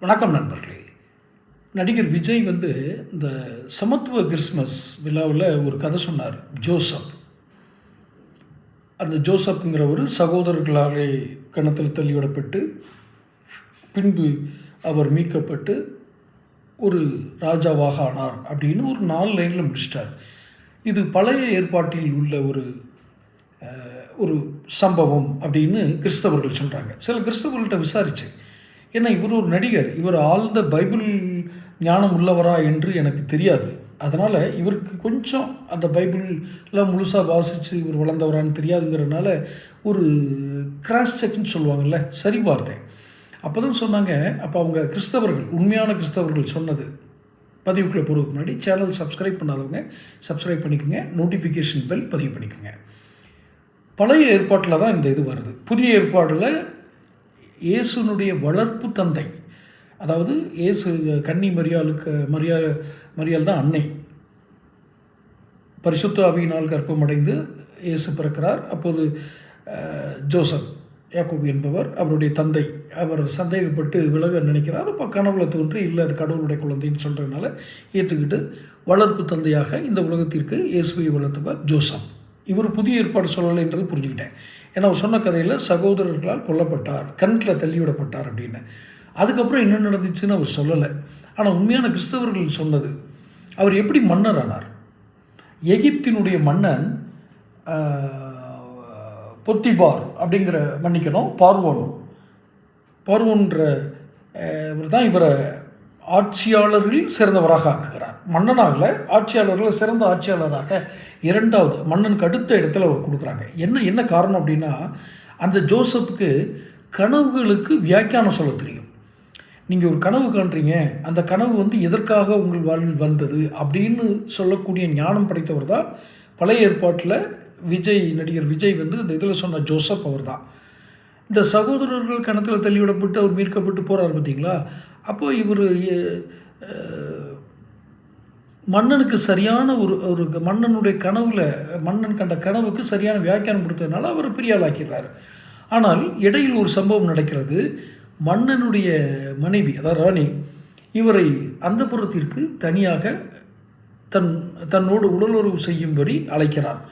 வணக்கம் நண்பர்களே. நடிகர் விஜய் இந்த சமத்துவ கிறிஸ்மஸ் விழாவில் ஒரு கதை சொன்னார். ஜோசப். அந்த ஜோசப்ங்கிற ஒரு சகோதரர்களாலே கிணத்தில் தள்ளிவிடப்பட்டு பின்பு அவர் மீட்கப்பட்டு ஒரு ராஜாவாக ஆனார் அப்படின்னு ஒரு 4 லைனில் முடிச்சிட்டார். இது பழைய ஏற்பாட்டில் உள்ள ஒரு சம்பவம் அப்படின்னு கிறிஸ்தவர்கள் சொல்கிறாங்க. சில கிறிஸ்தவர்கள்ட்ட விசாரித்தேன். ஏன்னா இவர் ஒரு நடிகர், இவர் ஆழ்ந்த பைபிள் ஞானம் உள்ளவரா என்று எனக்கு தெரியாது. அதனால் இவருக்கு கொஞ்சம் அந்த பைபிள்லாம் முழுசாக வாசித்து இவர் வளர்ந்தவரான்னு தெரியாதுங்கிறதுனால ஒரு கிராஸ் செக்னு சொல்லுவாங்கள்ல, சரி பார்த்தேன். அப்போ தான் சொன்னாங்க, அப்போ அவங்க கிறிஸ்தவர்கள், உண்மையான கிறிஸ்தவர்கள் சொன்னது. பதிவுக்குள்ளே போகிறதுக்கு முன்னாடி சேனல் சப்ஸ்கிரைப் பண்ணாதவங்க சப்ஸ்கிரைப் பண்ணிக்கோங்க, நோட்டிஃபிகேஷன் பெல் பதிவு பண்ணிக்கோங்க. பழைய ஏற்பாட்டில் தான் இந்த இது வருது. புதிய ஏற்பாடில் இயேசுனுடைய வளர்ப்பு தந்தை, அதாவது இயேசு கன்னி மரியாள் தான் அன்னை. பரிசுத்த ஆவியினால் கர்ப்பமடைந்து இயேசு பிறக்கிறார். அப்போது ஜோசப் யாக்கோபு என்பவர் அவருடைய தந்தை. அவர் சந்தேகப்பட்டு விலக நினைக்கிறார். அப்போ கனவுல தோன்றி இல்லை அது கடவுளுடைய குழந்தைன்னு சொல்கிறதுனால ஏற்றுக்கிட்டு வளர்ப்பு தந்தையாக இந்த உலகத்திற்கு இயேசுவை வளர்த்தவர் ஜோசப். இவர் புதிய ஏற்பாடு சொல்லலை என்றது புரிஞ்சுக்கிட்டேன். ஏன்னா அவர் சொன்ன கதையில் சகோதரர்களால் கொல்லப்பட்டார், கண்ணில் தள்ளிவிடப்பட்டார் அப்படின்னு. அதுக்கப்புறம் என்ன நடந்துச்சுன்னு அவர் சொல்லலை. ஆனால் உண்மையான கிறிஸ்தவர்கள் சொன்னது, அவர் எப்படி மன்னர் ஆனார். எகிப்தினுடைய மன்னன் பொத்திபார் அப்படிங்கிற பார்வோன்ற தான் இவரை ஆட்சியாளர்களில் சிறந்தவராக ஆக்குகிறார். மன்னனாகல, ஆட்சியாளர்கள் சிறந்த ஆட்சியாளராக 2வது மன்னனுக்கு அடுத்த இடத்துல அவர் கொடுக்குறாங்க. என்ன காரணம் அப்படின்னா, அந்த ஜோசப்புக்கு கனவுகளுக்கு வியாக்கியானம் சொல்ல தெரியும். நீங்கள் ஒரு கனவு காண்றீங்க, அந்த கனவு எதற்காக உங்கள் வாழ்வில் வந்தது அப்படின்னு சொல்லக்கூடிய ஞானம் படைத்தவர் தான் பழைய ஏற்பாட்டில் நடிகர் விஜய் இந்த இதில் சொன்ன ஜோசப் அவர் தான். இந்த சகோதரர்கள் கணத்தில் தள்ளிவிடப்பட்டு அவர் மீட்கப்பட்டு போகிறார் பார்த்தீங்களா. அப்போது இவர் மன்னனுக்கு சரியான ஒரு மன்னனுடைய மன்னன் கண்ட கனவுக்கு சரியான வியாக்கியானம் கொடுத்ததுனால அவர் பெரிய ஆளாக்கிறார். ஆனால் இடையில் ஒரு சம்பவம் நடக்கிறது. மன்னனுடைய மனைவி, அதாவது ராணி, இவரை அந்தப்புறத்திற்கு தனியாக தன்னோடு உடலுறவு செய்யும்படி அழைக்கிறார்.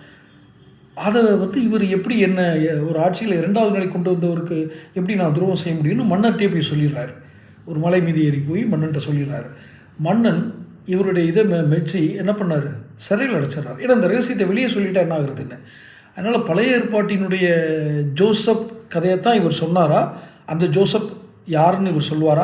அதை இவர் எப்படி என்ன ஒரு ஆட்சியில் 2வது நிலை கொண்டு வந்தவருக்கு எப்படி நான் துரோகம் செய்ய முடியும்னு மன்னர்கிட்டே போய் சொல்லிடுறாரு. ஒரு மலை மீது ஏறி போய் மன்னன்ட்ட சொல்லிடுறாரு. மன்னன் இவருடைய இதை மெச்சி என்ன பண்ணார், சிறையில் அடைச்சிட்றாரு. ஏன்னா இந்த ரகசியத்தை வெளியே சொல்லிட்டா என்ன ஆகுறதுன்னு. அதனால் பழைய ஏற்பாட்டினுடைய ஜோசப் கதையைத்தான் இவர் சொன்னாரா, அந்த ஜோசப் யாருன்னு இவர் சொல்லுவாரா?